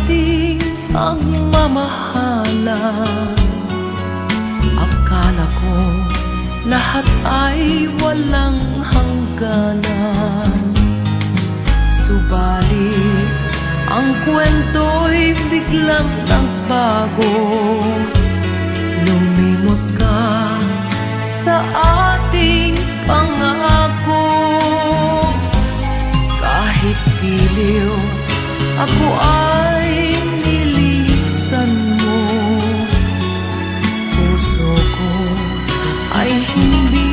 ating pagmamahalan. Akala ko lahat ay walang hangganan, subalit ang kwento'y biglang nagbago. Lumimot ka sa ating pangako. Kahit giliw, ako ay nilisan mo. Puso ko ay hindi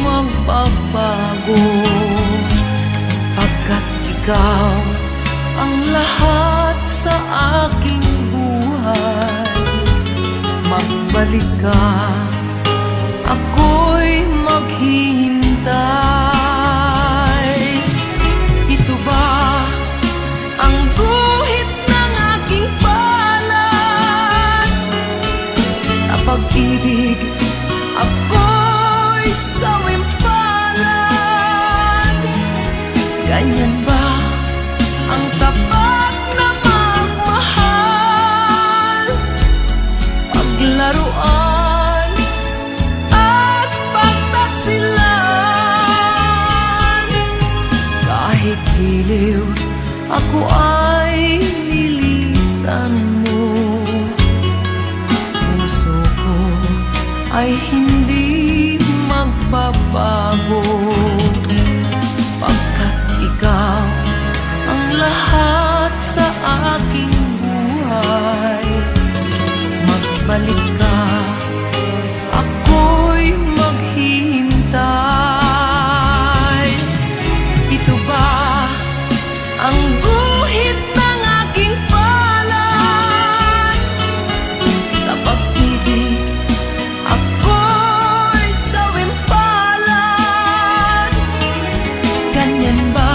magbabago, pagkat ikaw ang lahat sa aking buhay. Magbalik ka, ako'y maghihintay. Ito ba ang guhit ng aking palad? Sa pag-ibig, ako'y sawimpalad. Ganyan ba ang tapat na magmahal? Paglaruan at pagtaksilan. Kahit giliw, ako ay nilisan mo. Puso ko ay hindi magbabago, pagkat ikaw ang lahat sa aking buhay. Magbalik ka, ako'y maghihintay. Ito ba ang guhit ng aking palad? Sa pag-ibig, ako'y sawimpalad. Ganyan ba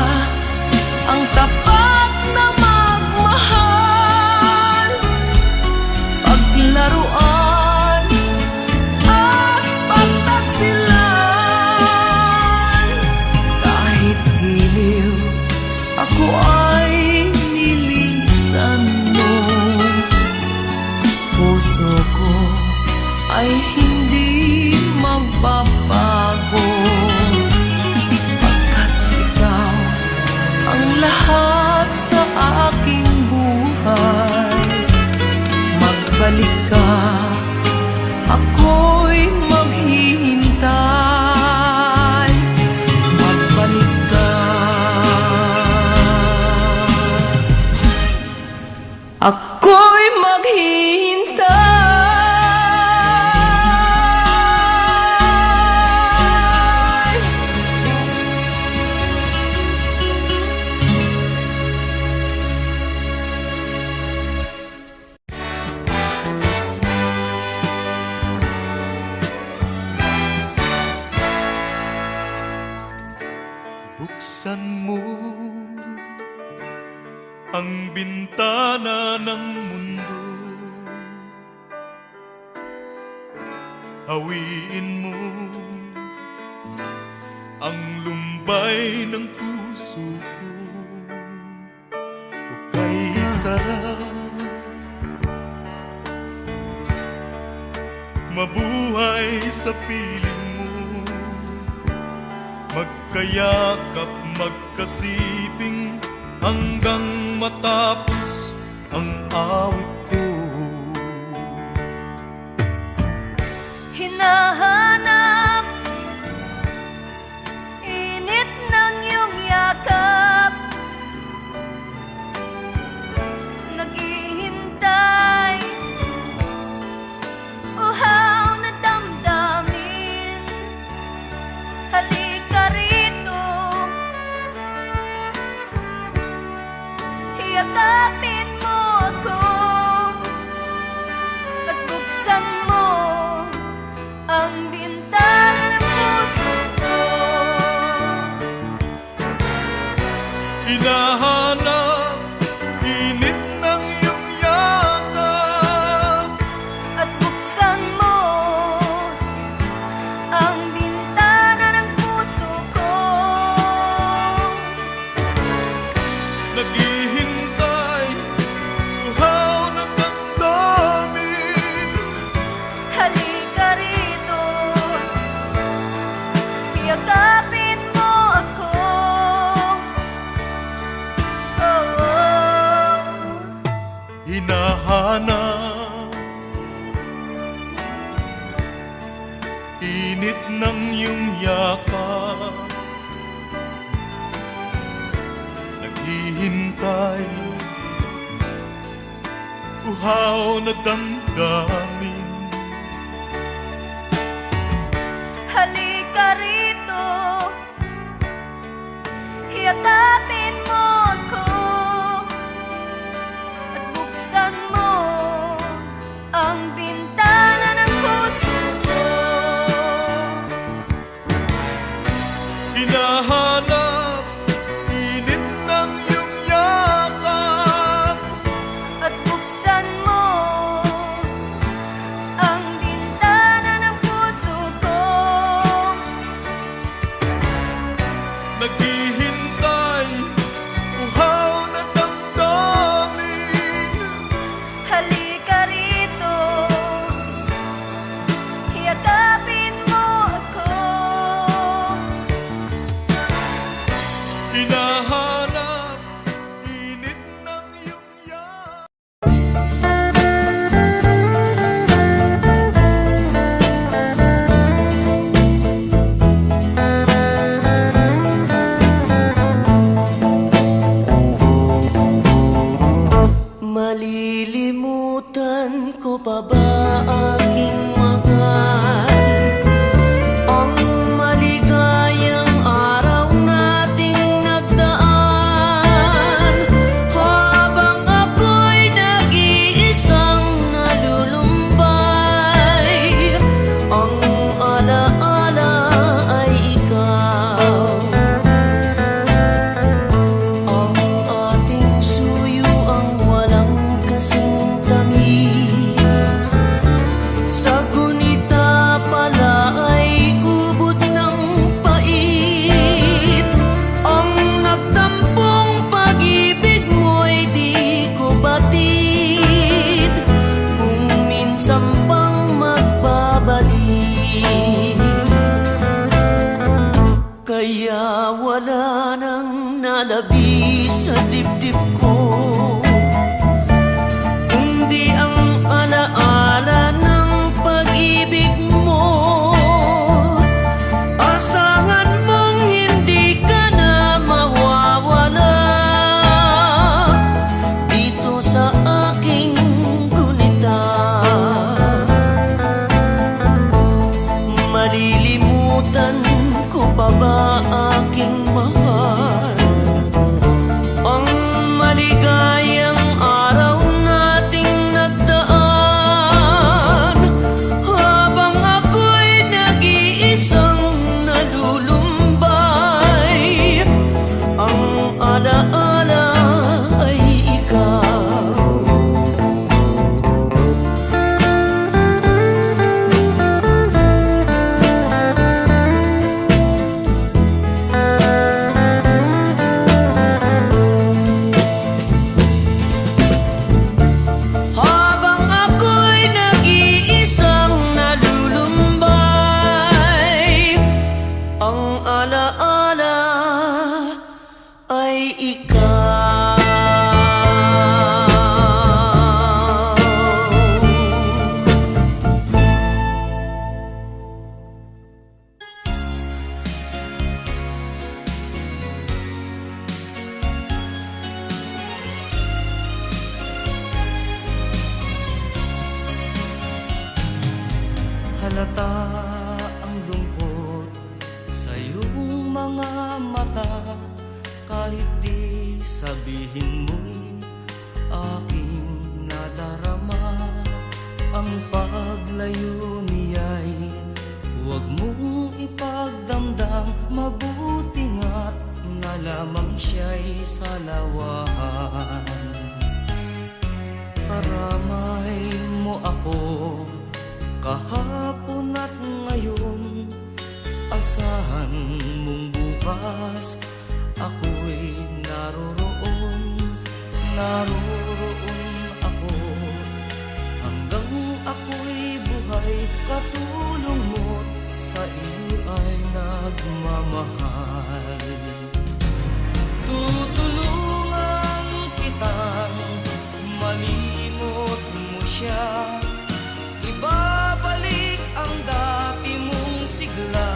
ang tapat na magmahal? Paglaruan at pagtaksilan. Kahit giliw, ako ay nilisan mo. Puso ko ay hindi magbabago, pagkat ikaw ang lahat sa aking buhay. Magbalik ka, ako'y maghihintay. Magbalik ka, ako'y maghihintay. Buksan mo ang bintana ng mundo, hawiin mo ang lumbay ng puso ko. Hukay sarap, mabuhay sa piling mo, magkayakap, magkasiping hanggang matapos ang awit ko. Hinahanap init ng iyong yakap, naghihintay uhaw na damdamin. Halika rito, yakapin mo ako at buksan mo ang bintana ng puso ko. Hinahanap init ng iyong yakap At buksan mo ang bintana ng puso ko. naghihintay hinahanap. Init ng iyong yakap, naghihintay, uhaw na damdamin. Halika rito, yakapin mo ako at buksan mo ang bintana ng puso ko. Hinahanap, init ng iyong yakap, At buksan mo ang bintana ng puso ko. naghihintay, uhaw na damdamin. Halika rito, yakapin mo ako. Hinahanap, init ng iyong yakap. Malilimutan ko pa ba aking mahal ang maligayang araw nating nagdaan, habang ako'y nag-iisang nalulumbay. Ang alaala ay ikaw, ang ating suyo ang walang kasing tamis. Sa gunita pala ay ubod ng pait. Ang nagtampong pag-ibig mo'y di ko batid, kung minsan pang magbabalik. Kaya wala nang nalabi sa dibdib ko, kundi ang alaala ng pag-ibig mo. Asahan mong hindi ka na mawawala dito sa aking gunita. Malilimutan ko pa ba aking mahal ang maligayang araw nating nagdaan, habang ako'y nag-iisang nalulumbay. Ang alaala ay ikaw. Habang ako'y nag-iisang nalulumbay, ang alaala ay ikaw. Halata ang lungkot sa iyong mga mata, kahit di sabihin mo'y aking nadarama. Ang paglayo niya'y huwag mong ipagdamdam, mabuti nga't na lamang siya'y salawahan. Karamay mo ako kahapon at ngayon, asahan mong bukas ako'y naroroon. Naroroon ako hanggang ako'y buhay, katulong mo't sa iyo ay nagmamahal. Tutulungan kitang malinaw siya, ibabalik ang dati mong sigla.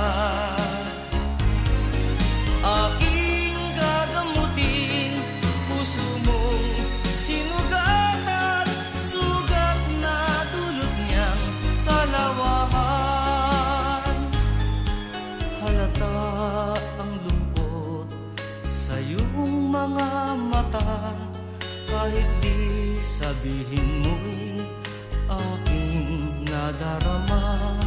Aking gagamutin, puso mong sinugatan, sugat na dulot niyang salawahan. Halata ang lungkot sa iyong mga mata, kahit di sabihin mo'y aking nadarama.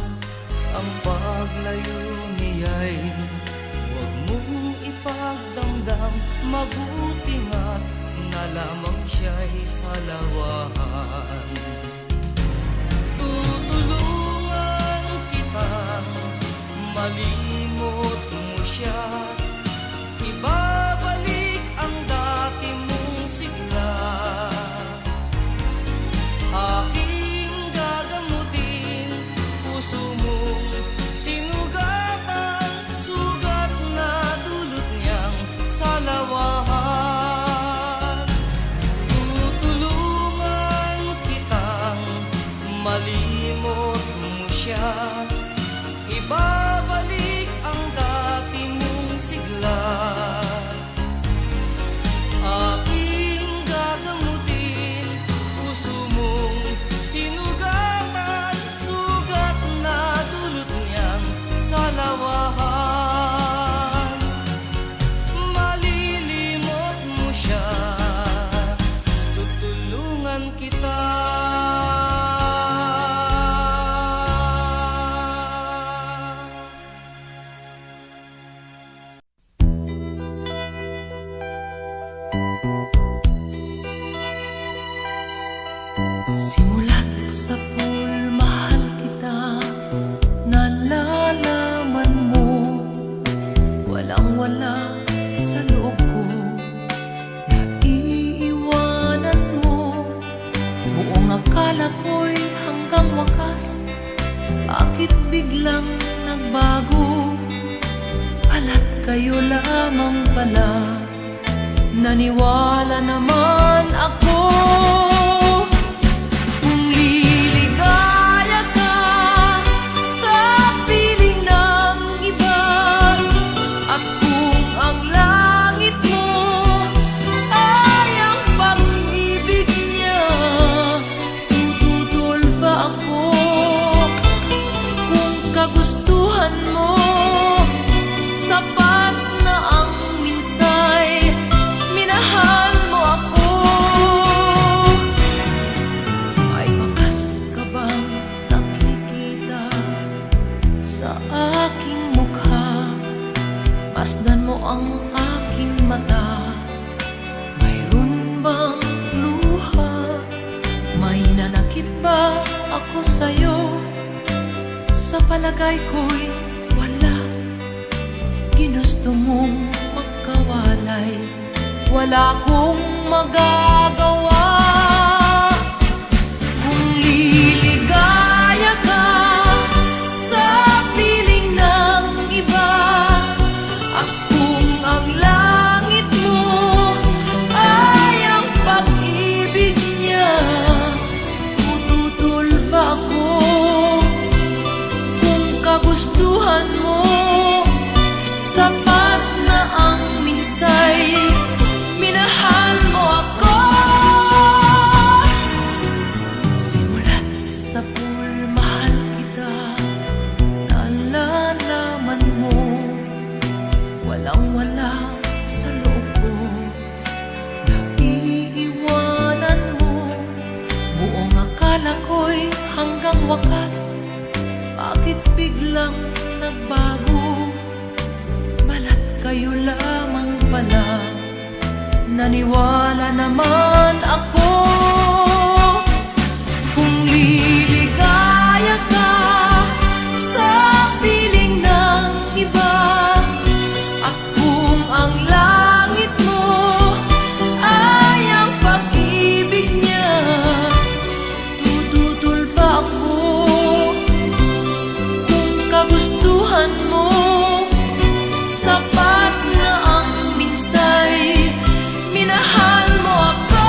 Ang paglayo niya'y huwag mong ipagdamdam, mabuti nga't na lamang siya'y salawahan. Tutulungan kitang malimot mo siya, ibabalik ang dati mong sigla. Aking gagamutin, puso mong sinugatan, sugat na dulot niyang salawahan. Tutulungan kitang malimot mo siya, ibabalik ang dati mong sigla. Aking gagamutin, puso mong sinugatan, sugat na dulot niyang salawahan. Malilimot mo siya, tutulungan kita. Simulat sa pool, mahal kita, nalalaman mo, walang-wala sa loob ko, naiiwanan mo. Buong akala ko'y hanggang wakas, bakit biglang nagbago? Pala't kayo lamang pala, naniwala naman ako. Kagustuhan mo, sapat na ang minsay, minahal mo ako. May bakas ka bang nakikita sa aking mukha? Masdan mo ang aking mata, mayroon bang luha? May nanakit ba ako sa'yo? Sa palagay ko'y wala, ginusto mong magkawalay, wala kong magagawa. Kung liligaya ka sa piling ng iba, at kung ang langit mo ay ang pag-ibig niya, tututol ba ako? Kagustuhan mo, sapat na ang minsay, minahal mo ako. Simulat sa pool, mahal kita, nalalaman mo, walang-wala sa loob ko, naiiwanan mo. Buong akala ko'y hanggang wakas, bakit biglang nagbago? Balat kayo lamang pala, naniwala naman ako. Kung liligaya ka sa piling ng iba, at kung ang langit mo ay ang pag-ibig niya, tututol ba ako? Kagustuhan mo, sapat na ang minsay, minahal mo ako.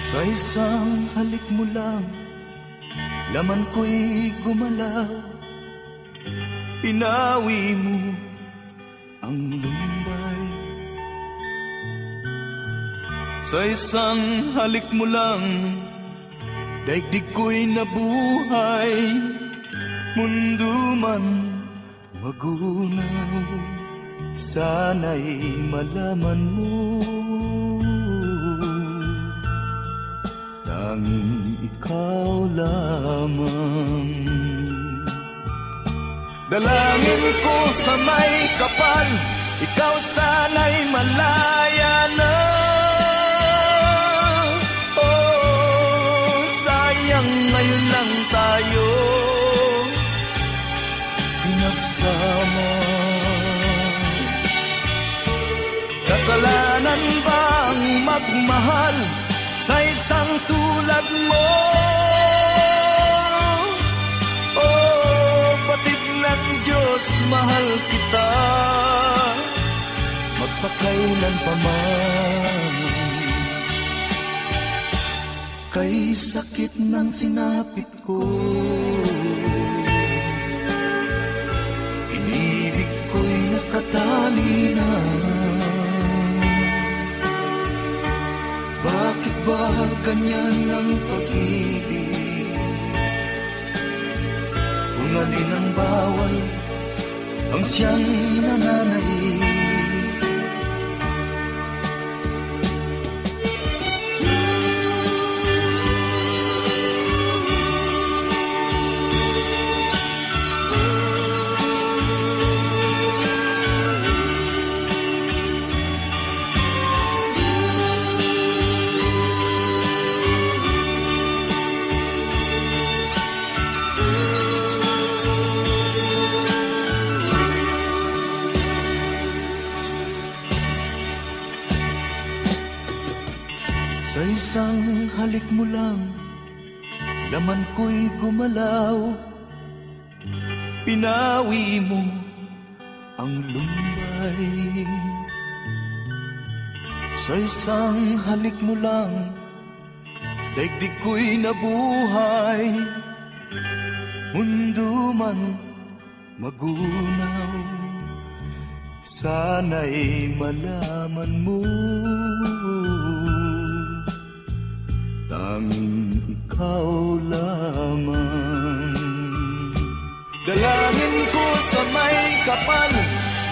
Sa isang halik mo lang, laman ko'y gumalaw. Pinawi mo ang lumbay. Sa isang halik mo lang, daigdig ko'y nabuhay. Mundo man magunaw, sana'y malaman mo. Tanging ikaw lamang. Dalangin ko sa may kapal, ikaw sana'y malaya na. Oh, sayang ngayon lang tayo pinagsama. Kasalanan bang magmahal sa isang tulad mo? Oh, batid ng Diyos, mahal kita magpakailan pa man. Kay sakit ng sinapit ko, inibig ko'y nakatali na. Bakit ba ganyan ang pag-ibig? Kung alin ang bawal, ang siyang nananaig. Sa isang halik mo lang, laman ko'y gumalaw. Pinawi mo ang lumbay. Sa isang halik mo lang, daigdig ko'y nabuhay. Mundo man magunaw, sana'y malaman mo. Tanging ikaw lamang. Dalangin ko sa may kapal,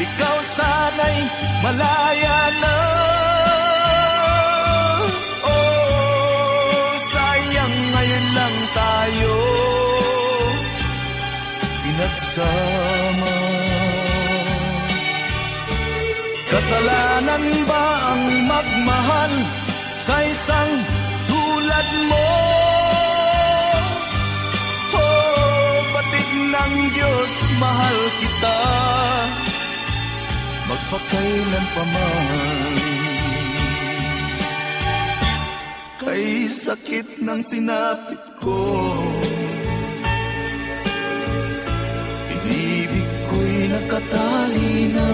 ikaw sana'y malaya na. Oh, sayang ngayon lang tayo pinagsama. Kasalanan ba ang magmahal sa isang tulad mo? Oh, batid ng Diyos, mahal kita magpakailan pa man. Kay sakit ng sinapit ko, inibig ko'y nakatali na.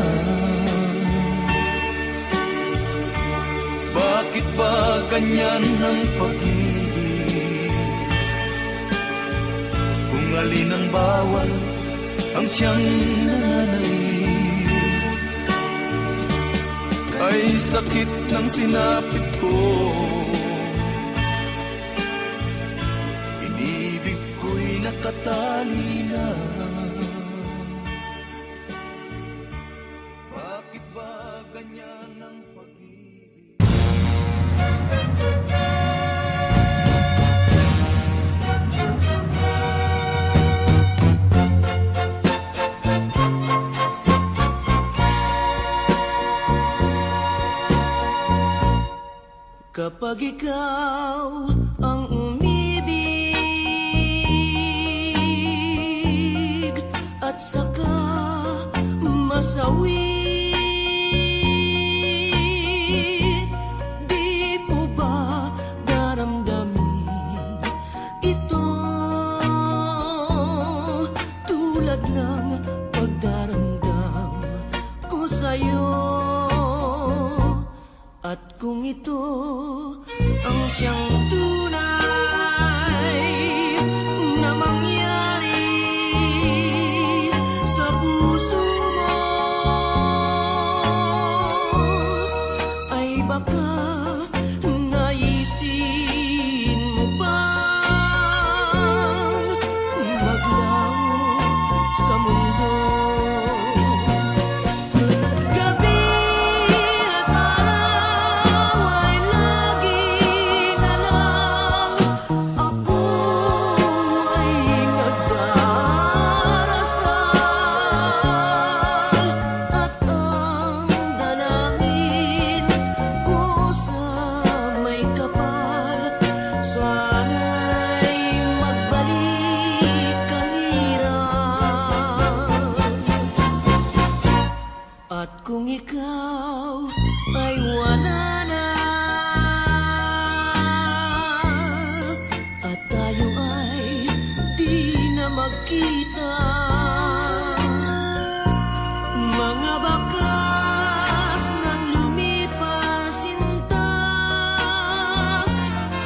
Bakit ba ganyan ang pag-ibig? Kung alin ang bawal, ang siyang nananaig. Ay sakit ng sinapit ko, inibig ko'y nakatali na. Bakit ba ganyan ang pag-ibig? Kapag ikaw ang umibig at saka masawi, di mo ba daramdamin ito tulad ng pagdaramdam ko sa'yo? At kung ito ang siyang tunay na mangyari sa puso mo. Ay baka naisin mo bang maglaho sa mundo? Gabi at araw ay lagi na lang ako ay nagdarasal, at ang dalangin ko sa may kapal, sana'y magbalik ang hirap. At kung ikaw ay wala na, at tayo ay di na magkita, mga bakas ng lumipas sinta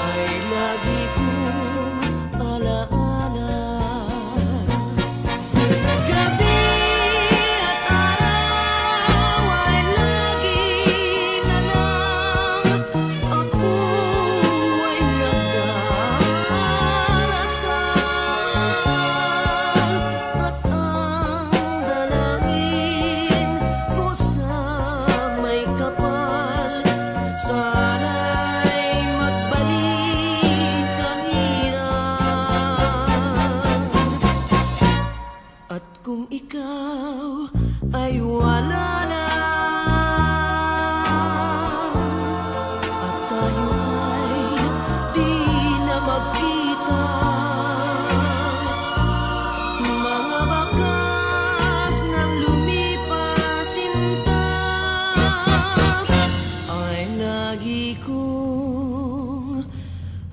ay lagi kong alaala. Gabi at araw ay lagi na lang ako ay nagdarasal, at ang dalangin ko sa may kapal, sana'y magbalik ang hirap. At kung ikaw ay wala na, at tayo ay di na magkita, mga bakas ng lumipas sinta ay lagi kong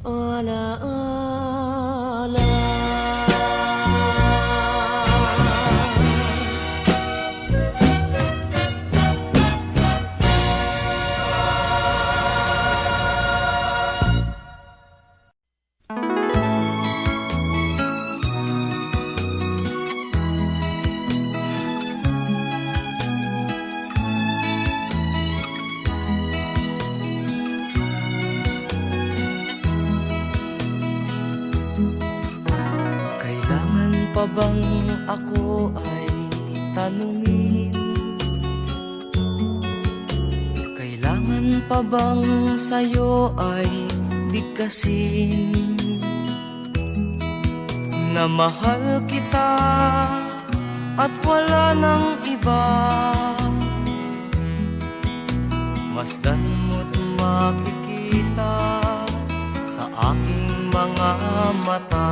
alaala. Kailangan pa bang ako ay tanungin? Kailangan pa bang sa'yo ay bigkasin na mahal kita at wala nang iba? Masdan mo't makikita sa aking mga mata.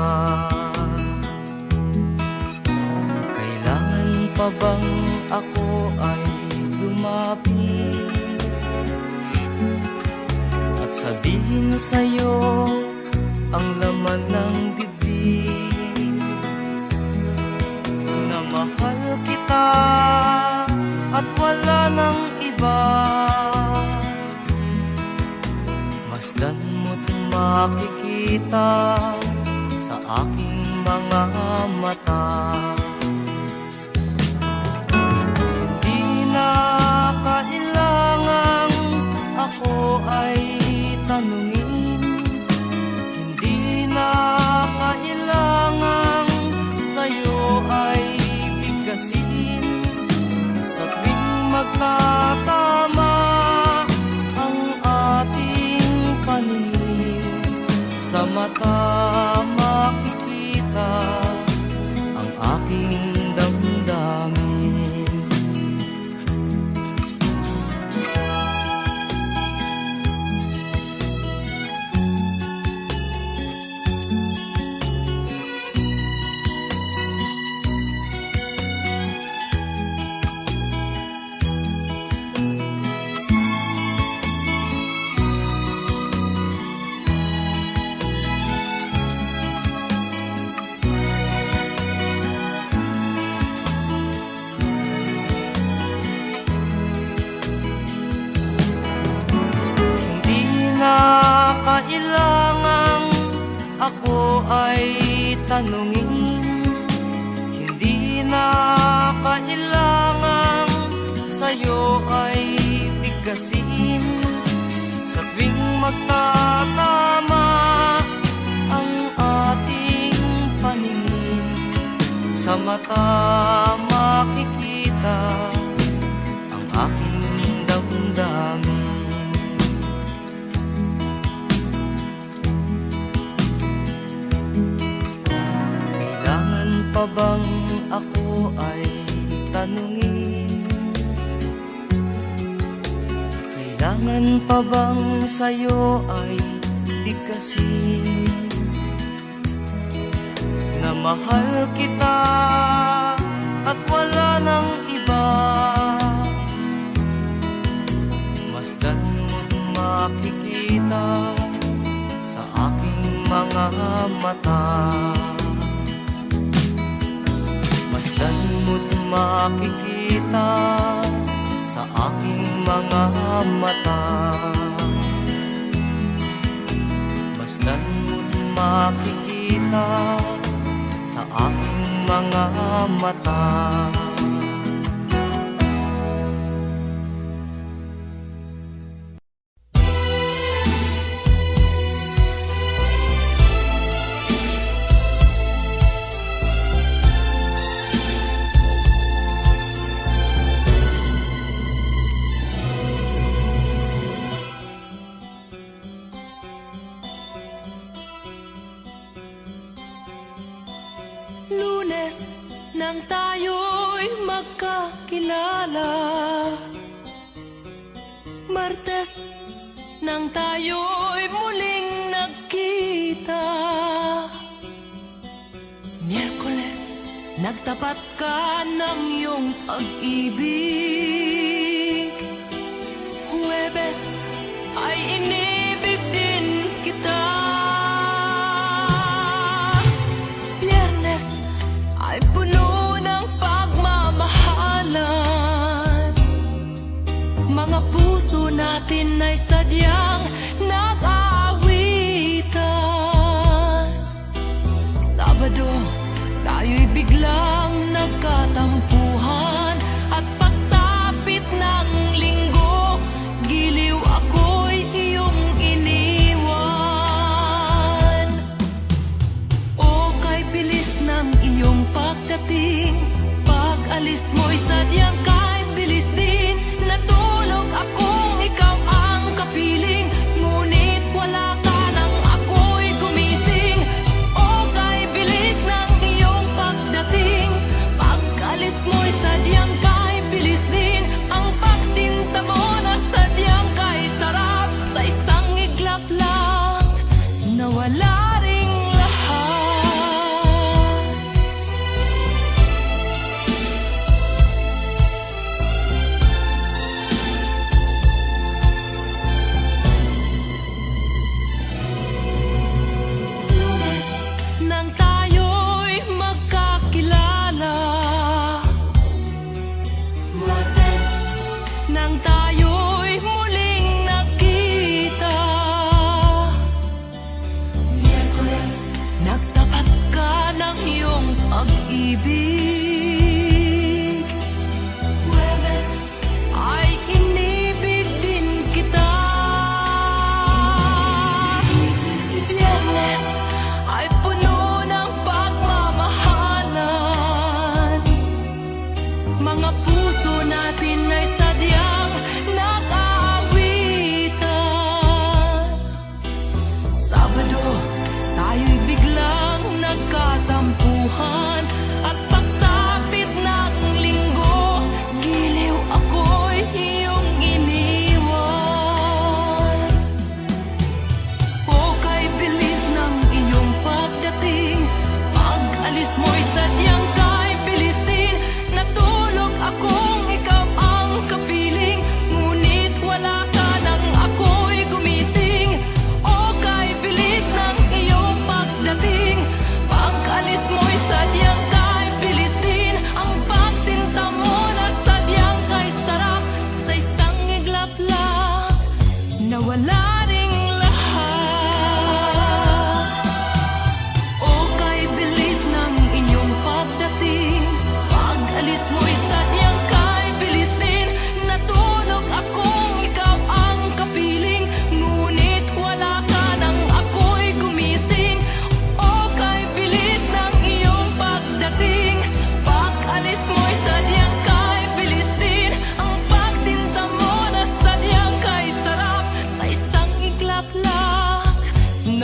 Kailangan pa bang ako ay lumapit at sabihin sa'yo ang laman ng dibdib, na mahal kita at wala nang iba? Masdan mo't makikita sa aking mga mata. Hindi na kailangang ako ay tanungin, hindi na kailangang sa'yo ay bigkasin. Sa tuwing magkatama ang ating paningin, sa mata makikita ang aking damdamin. kailangang ako ay tanungin, hindi na kailangang sa'yo ay bigkasin. Sa tuwing magtatama ang ating paningin, sa mata makikita ang aking damdamin. Kailangan pa bang ako ay tanungin? Kailangan pa bang sa'yo ay bigkasin na mahal kita at wala nang iba? Masdan mo't makikita sa aking mga mata. Masdan mo't makikita sa aking mga mata. Masdan mo't makikita sa aking mga mata. Lunes nang tayo'y magkakilala, Martes nang tayo'y muling nagkita, Miyerkules nagtapat ka ng iyong pag-ibig, Huwebes ay inibig din kita, ay puno ng pagmamahalan. Mga puso natin ay sadyang nag-aawitan. Sabado, tayo'y biglang nagkatampuhan. At pagsapit ng linggo, giliw ako'y iyong iniwan. O kay bilis ng iyong pagdating, pag-alis mo'y sadyang kahit bilis din. Natulog akong ikaw ang kapiling, ngunit wala ka nang ako'y gumising. O kay bilis ng iyong pagdating, pag-alis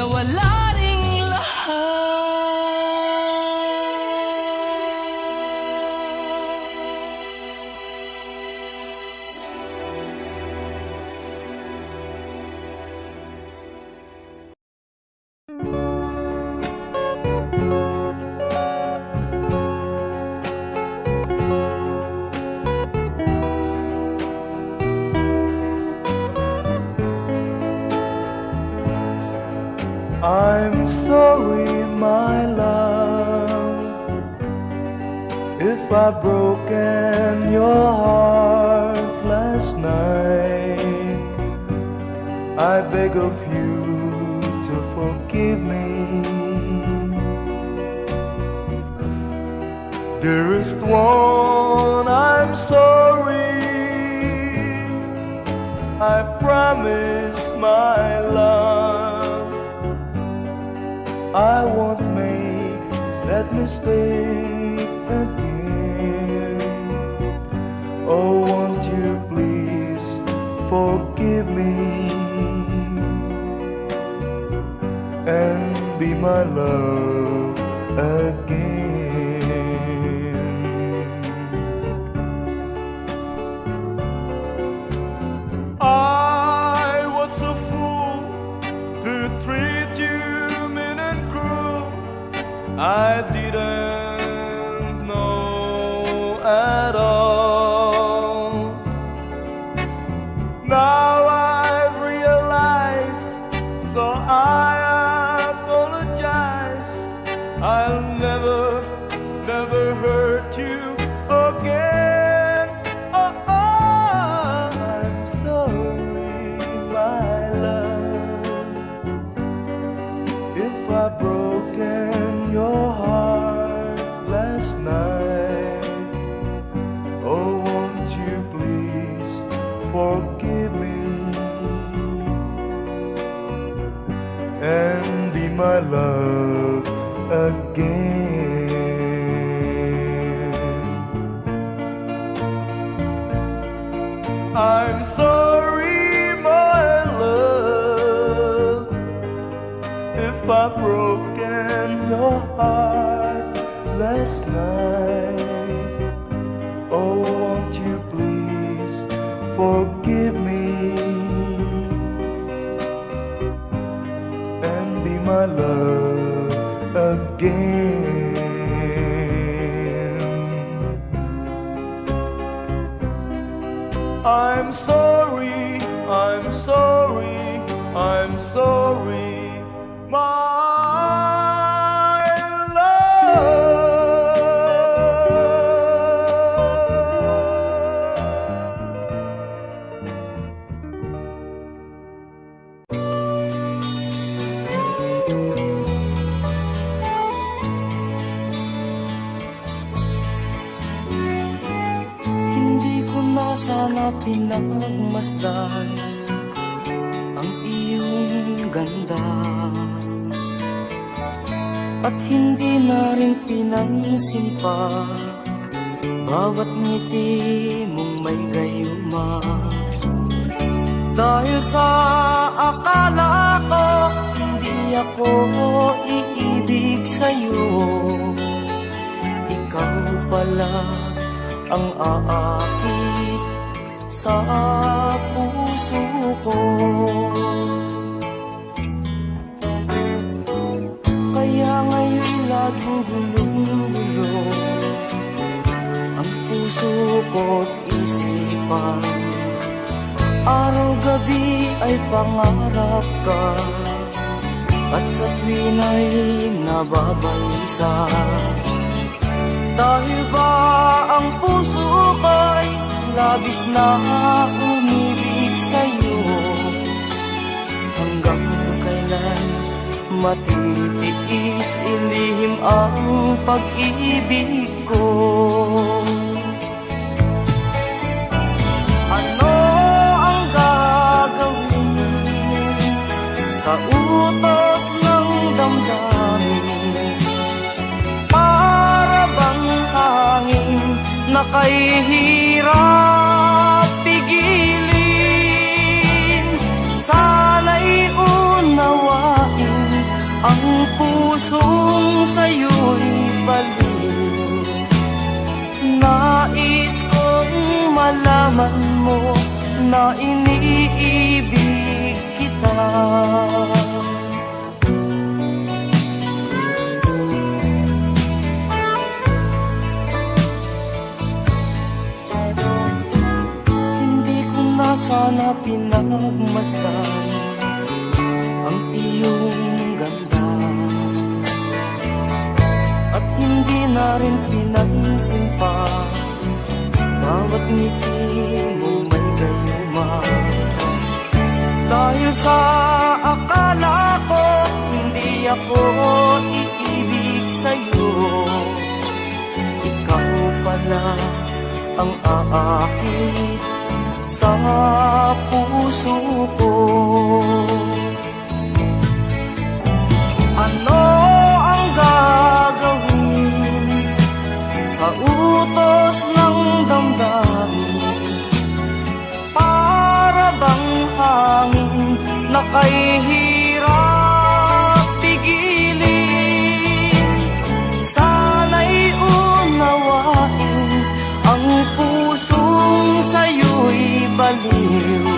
nawala ring lahat. I'm sorry, my love, if I've broken your heart last night. I beg of you to forgive me. Dearest one, I'm sorry. I promise, my love, I won't make that mistake again. Oh, won't you please forgive me and be my love again. I was a fool to treat you mean and cruel. I didn't know at all. Now I realize, so I apologize. I'll never, never hurt you again. Oh, I'm sorry, my love, if I've broken your heart last night. Oh, won't you please forgive me and be my love again. I'm sorry, my love, if I've broken your heart last night. Oh, won't you please forgive me and be my love again. I'm sorry, I'm sorry, I'm sorry, my love. Hindi ko na sana pinagmasdan ang iyong ganda, at hindi na rin pinansin pa bawat ngiti mong may gayuma. Dahil sa akala ko hindi ako iibig sa'yo, ikaw pala ang aakit sa puso ko. Kaya ngayon laging gulong-gulo ang puso ko't isipan. Araw-gabi ay pangarap ka, at sa tuwin ay nababalisa. Dahil ba ang puso ko'y labis na umibig sa'yo? Hanggang kailan matitiis ilihim ang pag-ibig ko? Ano ang gagawin sa utos ng damdamin? Para bang hangin na kahihirap pigilin? Sana'y unawain na iniibig kita. Hindi ko na sana pinagmasdan ang iyong ganda, at hindi na rin pinansin pa bawat ngiti mo may gayuma. Dahil sa akala ko hindi ako iibig sa'yo, ikaw pala ang aakit sa puso ko. Ano ang gagawin sa utos ng damdamin? Para bang hangin na kay hirap pigilin? Sana'y unawain ang pusong sa'yo'y baliw.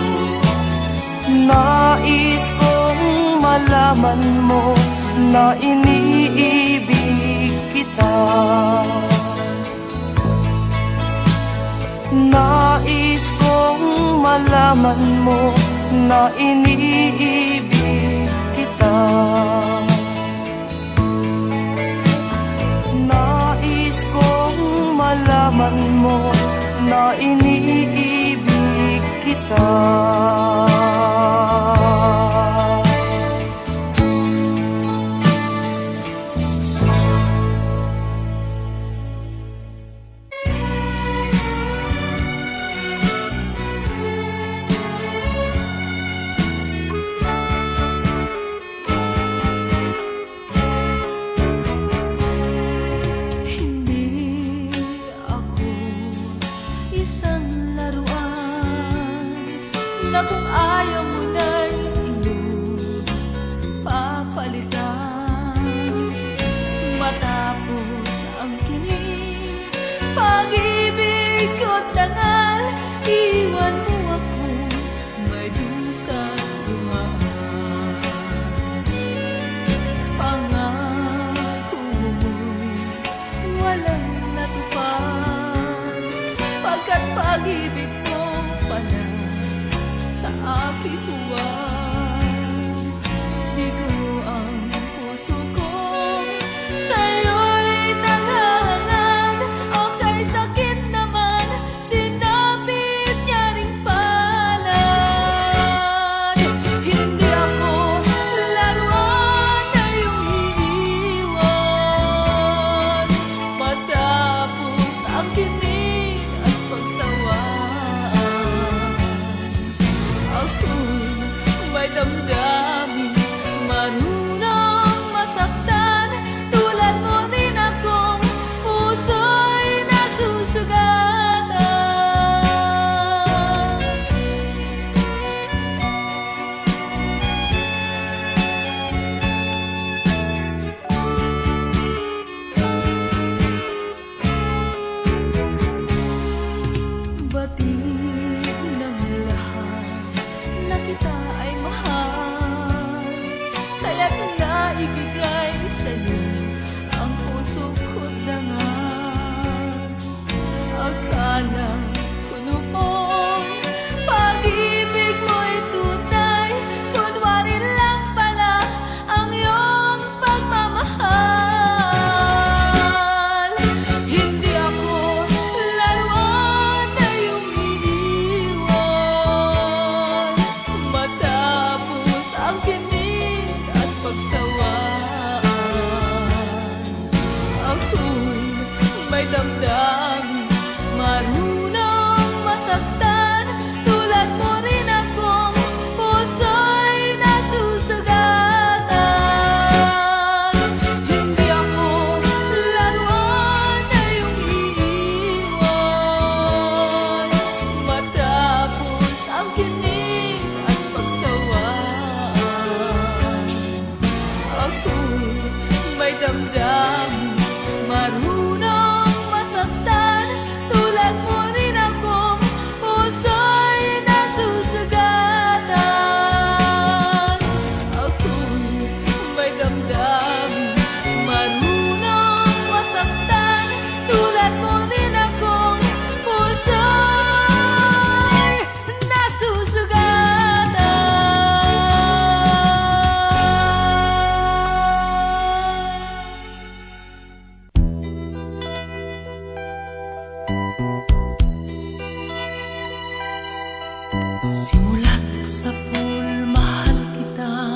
Nais kong malaman mo na iniibig kita. Nais kong malaman mo na iniibig kita. Nais kong malaman mo na iniibig kita. Na kung ayaw mo na'y iyong papalitan, matapos ang kinig, pag-ibig ko't dangal, iwan mo ako may dusang duhaan. Pangako mo'y walang natupad, pagkat pag-ibig mo pala sa aking huwag. Bigo ang puso ko, sa'yo'y naghahangad. O kay sakit naman, sinapit niya ring palad. Hindi ako laruan na iyong iiwan, matapos ang kinig at pagsawaan. Ako'y may damdamin, marunong masaktan, tulad mo din akong puso'y nasusugatan. Batid ng lahat na kita ay mahal, kaya't naibigay sa'yo ang puso ko't dangal. Akala ko noon pag-ibig mo'y tunay, kunwari lang pala ang iyong pagmamahal. Hindi ako laruan na iyong iiwan, matapos ang kinig at pagsawaan. Ako'y may damdamin, marunong masaktan, tulad mo rin akong puso'y nasusugatan. Hindi ako laruan na iyong iiwan, matapos ang kinig at pagsawaan. Ako'y may damdamin, marunong masaktan, may damdamin. Marunong masaktan, tulad mo rin akong puso'y nasusugat. Simulat sa pool, mahal kita,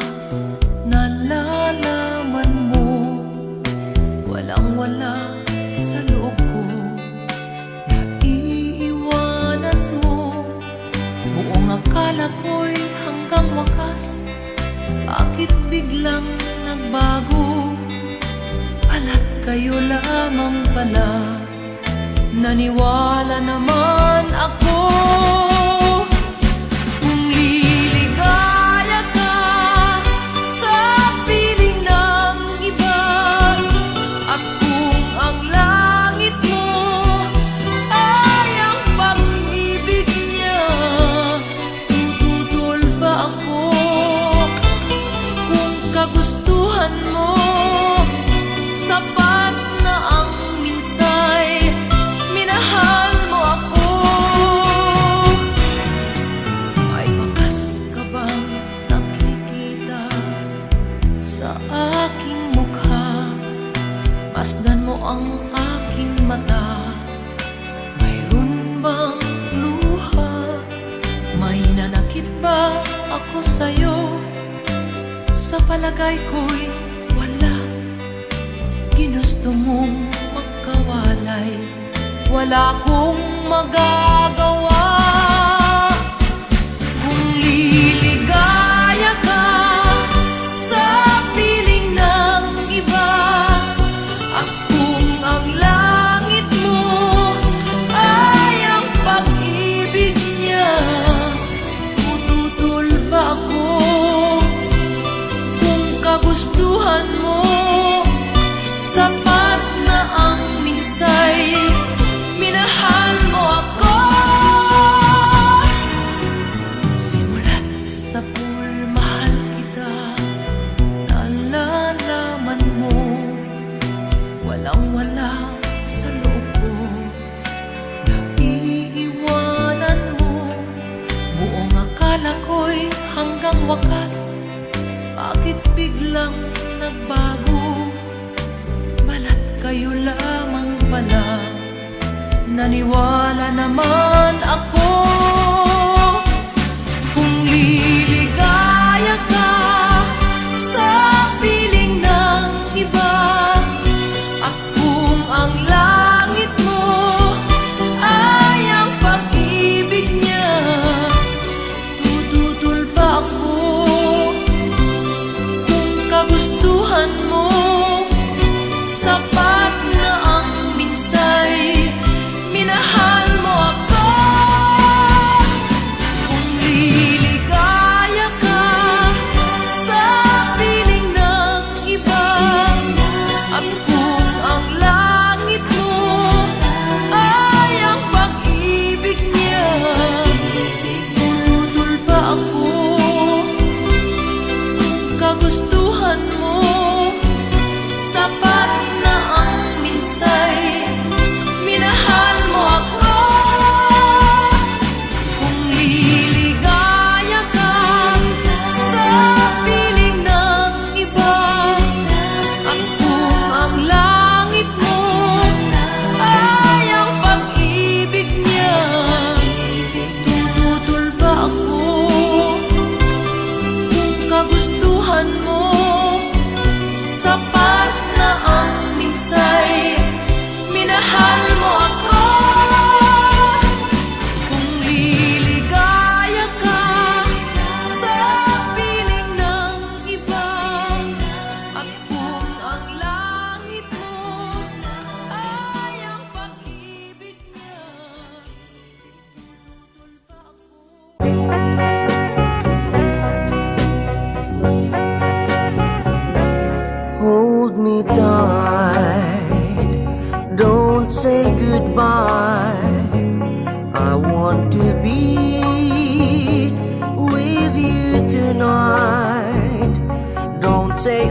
nalalaman mo, walang-wala sa loob ko, naiiwanan mo. Buong akala ko'y hanggang wakas, bakit biglang nagbago? Pala't kayo lamang pala, naniwala naman ako. Kagustuhan mo, sapat na ang minsay, minahal mo ako. May bakas ka bang nakikita sa aking mukha? Masdan mo ang aking mata, mayroon bang luha? May nanakit ba ako sa'yo? Sa palagay ko'y wala. Ginusto mong magkawalay, wala kong magagawa. Kung liligaya ka sa piling ng iba, at kung ang langit mo ay ang pag-ibig niya, tututol ba ako? Kagustuhan mo, sapat na ang minsay, minahal mo ako. Simulat sa pool, mahal kita, nalalaman mo, walang-wala sa loob ko, naiiwanan mo. Buong akala ko'y hanggang wakas, bakit biglang nagbago? Balat kayo lamang pala, naniwala naman ako. Kung liligaya ka sa piling ng iba, at kung ang langit mo ay ang pag-ibig niya, tututol ba ako? Kagustuhan mo, sapat na ang minsay, minahal mo ako.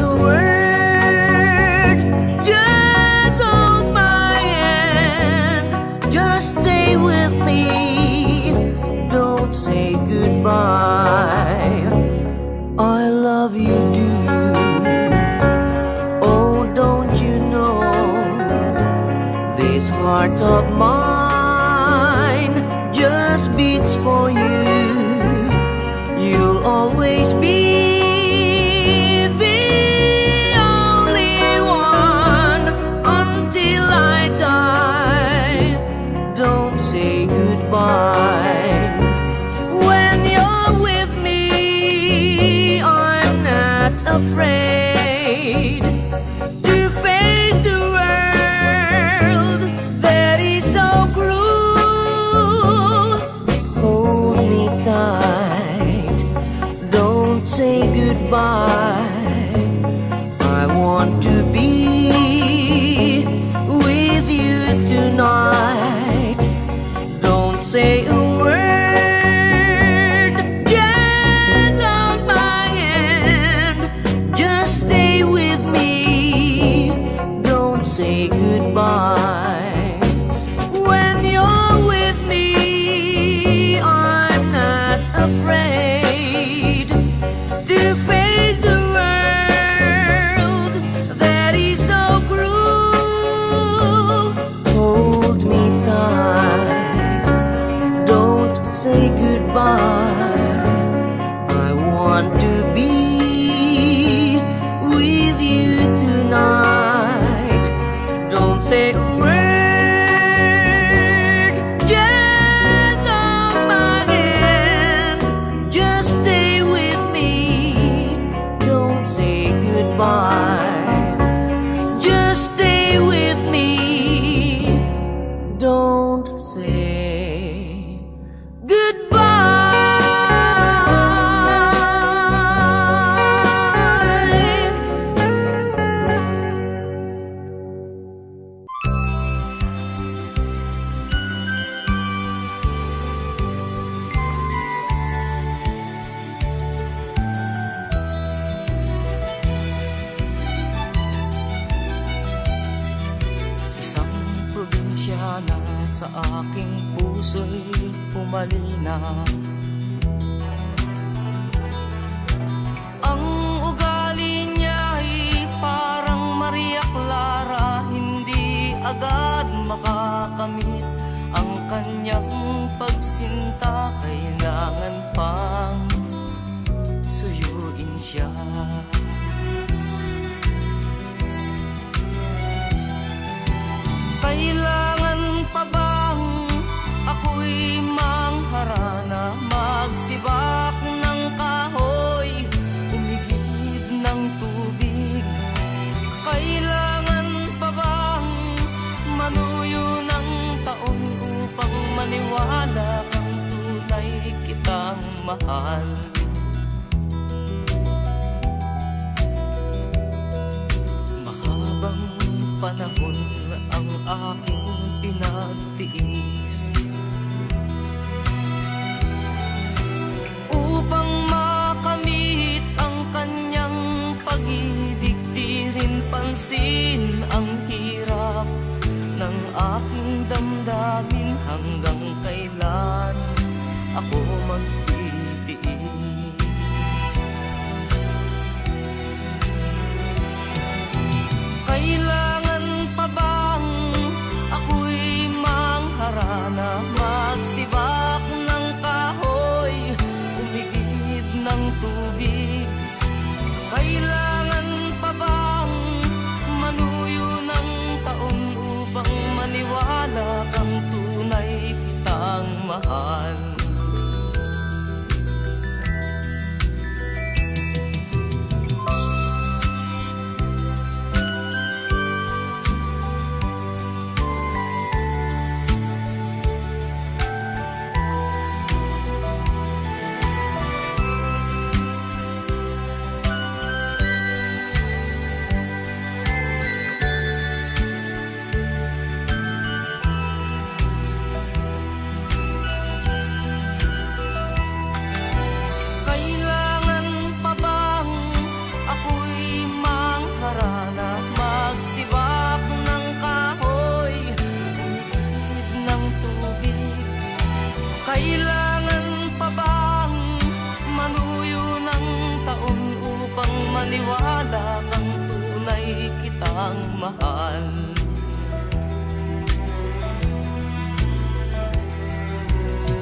a word. Just hold my hand. Just stay with me. Don't say goodbye. I love you, do. Oh, don't you know this heart of mine just beats for you. You'll always be the only one until I die. Don't say goodbye. When you're with me, I'm not afraid to face the world that is so cruel. Hold me tight, don't say goodbye. I want to be with you tonight. Don't say a word, just hold my hand. Just stay with me, don't say goodbye. When you're with me, I'm not afraid to face the world that is so cruel. Hold me tight, don't say goodbye. I want to be with you tonight. Don't say a word, just hold my hand. Just stay with me, don't say goodbye. Just stay with me, don't say Isang probinsya na sa aking puso'y pumalina. Ang ugali niya'y parang Maria Clara, hindi agad makakamit ang kanyang pagsinta. Kailangan pang suyuin siya. Kailangan pa bang ako'y mangharana, magsibak ng kahoy, umigib ng tubig? Kailangan pa bang manuyo ng taon upang maniwala kang tunay kitang mahal? Mahabang panahon ang aking pinagtiis upang makamit ang kanyang pag-ibig. Di rin pansin ang hirap ng aking damdamin. Hanggang kailan ako magtitiis? Kailangan pa bang ako'y mangharana, magsibak ng kahoy, umigib ng tubig? Kailangan pa bang manuyo ng taon upang maniwala kang tunay maniwala kang tunay kitang mahal.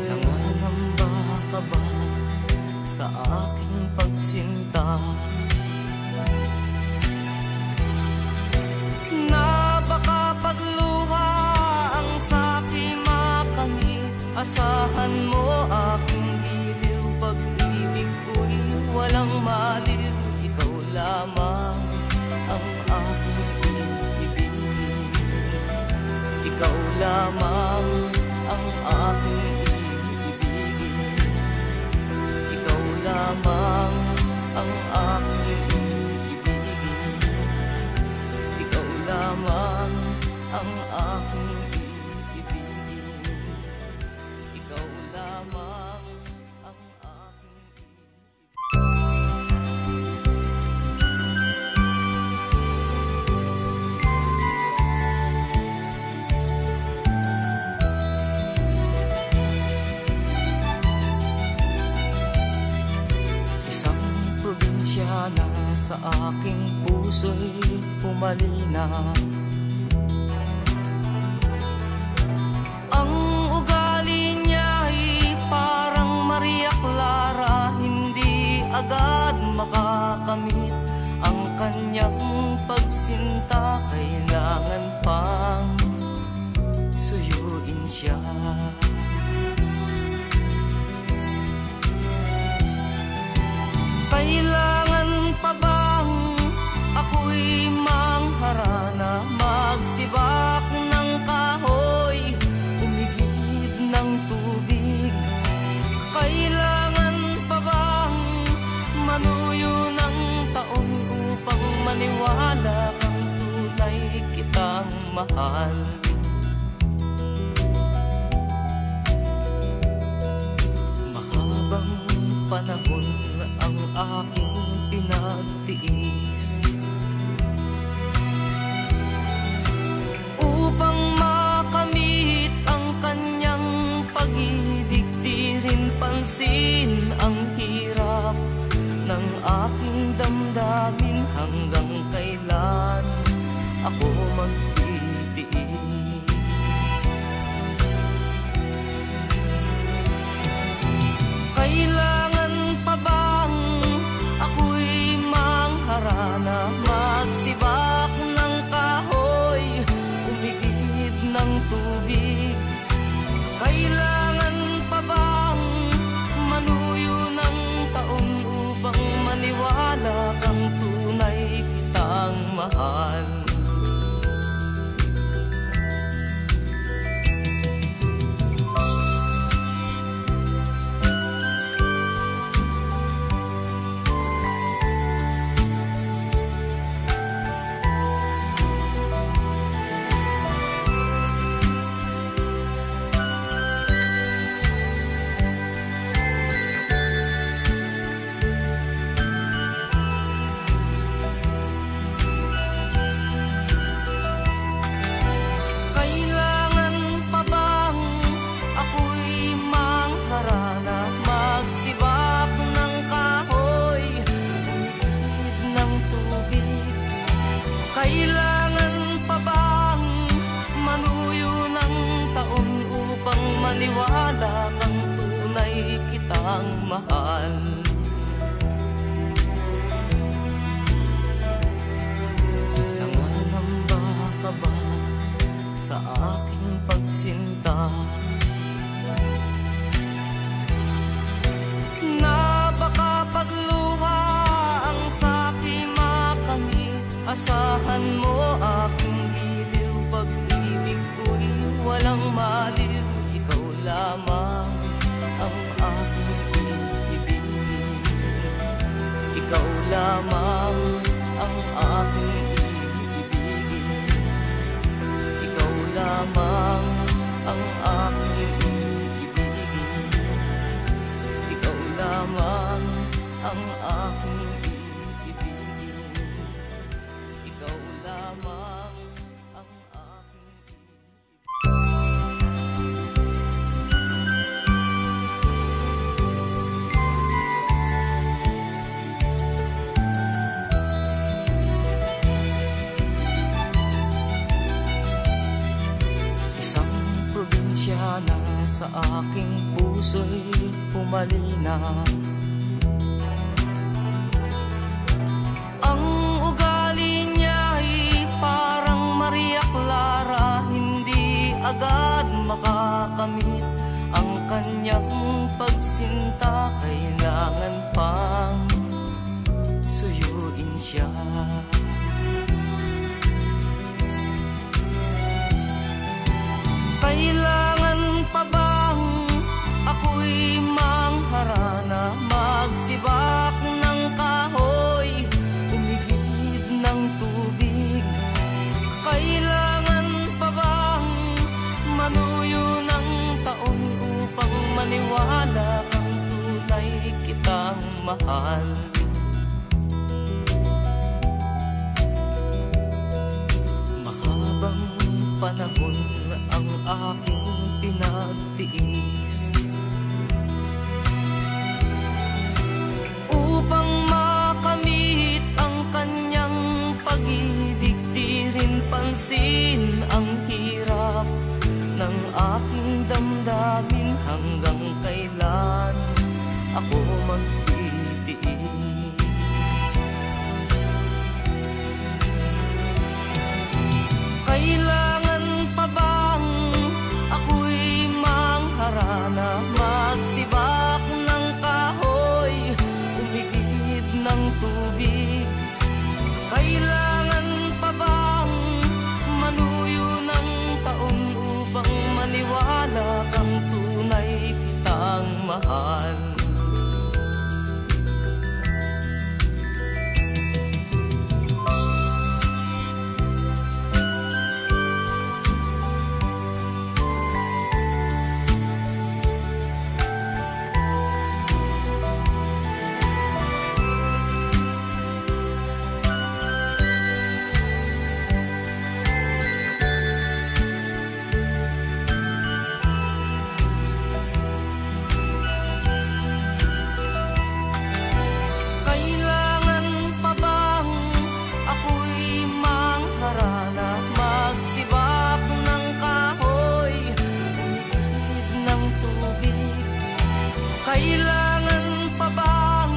Nanganamba ka ba sa aking pagsinta? Na baka pagluha ang sa'king makamit, asahan mo aking giliw, pag-ibig ko'y walang maliw. Ikaw lamang ang aking iibigin, ikaw lamang ang aking iibigin, ikaw lamang ang aking iibigin, ikaw lamang ang aking iibigin, ikaw lamang ang aking isang probinsya na sa aking puso'y pumalina. Ang ugali niya'y parang Maria Clara, hindi agad makakamit ang kanyang pagsinta. Kailangan pang suyuin siya. Kailangan pa bang ako'y mangharana, magsibak ng kahoy, umigib ng tubig? Kailangan pa bang manuyo ng taon upang maniwala kang tunay kitang mahal? Mahabang panahon ang aking pinagtiis upang makamit ang kanyang pag-ibig. Di rin pansin ang hirap ng aking damdamin. Hanggang kailan ako magtitiis? Kailangan pa bang ako'y mangharana, magsibak ng kahoy, umigib ng tubig? Kailangan pa bang manuyo ng taon upang maniwala kang tunay kitang mahal? Kailangan pa bang manuyo ng taon upang maniwala kang tunay kitang mahal? Nanganamba ka ba sa aking pagsinta? Na baka pagluha ang sa'king makamit, asahan mo aking giliw, pag-ibig ko'y walang maliw. Ikaw lamang ang aking iibigin, ikaw lamang ang aking iibigin, ikaw lamang ang aking iibigin, ikaw lamang ang aking iibigin, ikaw lamang ang aking iibigin. sa aking puso'y pumalina. Ang ugali niya'y parang Maria Clara, hindi agad makakamit ang kanyang pagsinta. Kailangan pang suyuin siya. Kailangan pa bang ako'y mangharana, magsibak ng kahoy, umigib ng tubig? Kailangan pa bang manuyo ng taon upang maniwala kang tunay kitang mahal? Mahabang panahon ang aking pinagtiis upang makamit ang kanyang pag-ibig. Di rin pansin ang hirap ng aking damdamin. Hanggang kailan ako magtitiis? Kailangan pa bang ako'y mangharana, magsibak ng kahoy, umigib ng tubig? Kailangan pa bang manuyo ng taon upang maniwala kang tunay kitang mahal? Kailangan pa bang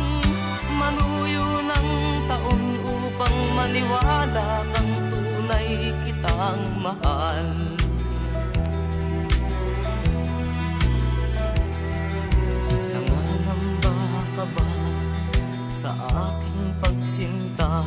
manuyo ng taon upang maniwala kang tunay kitang mahal? Nangangamba ka ba sa aking pagsinta?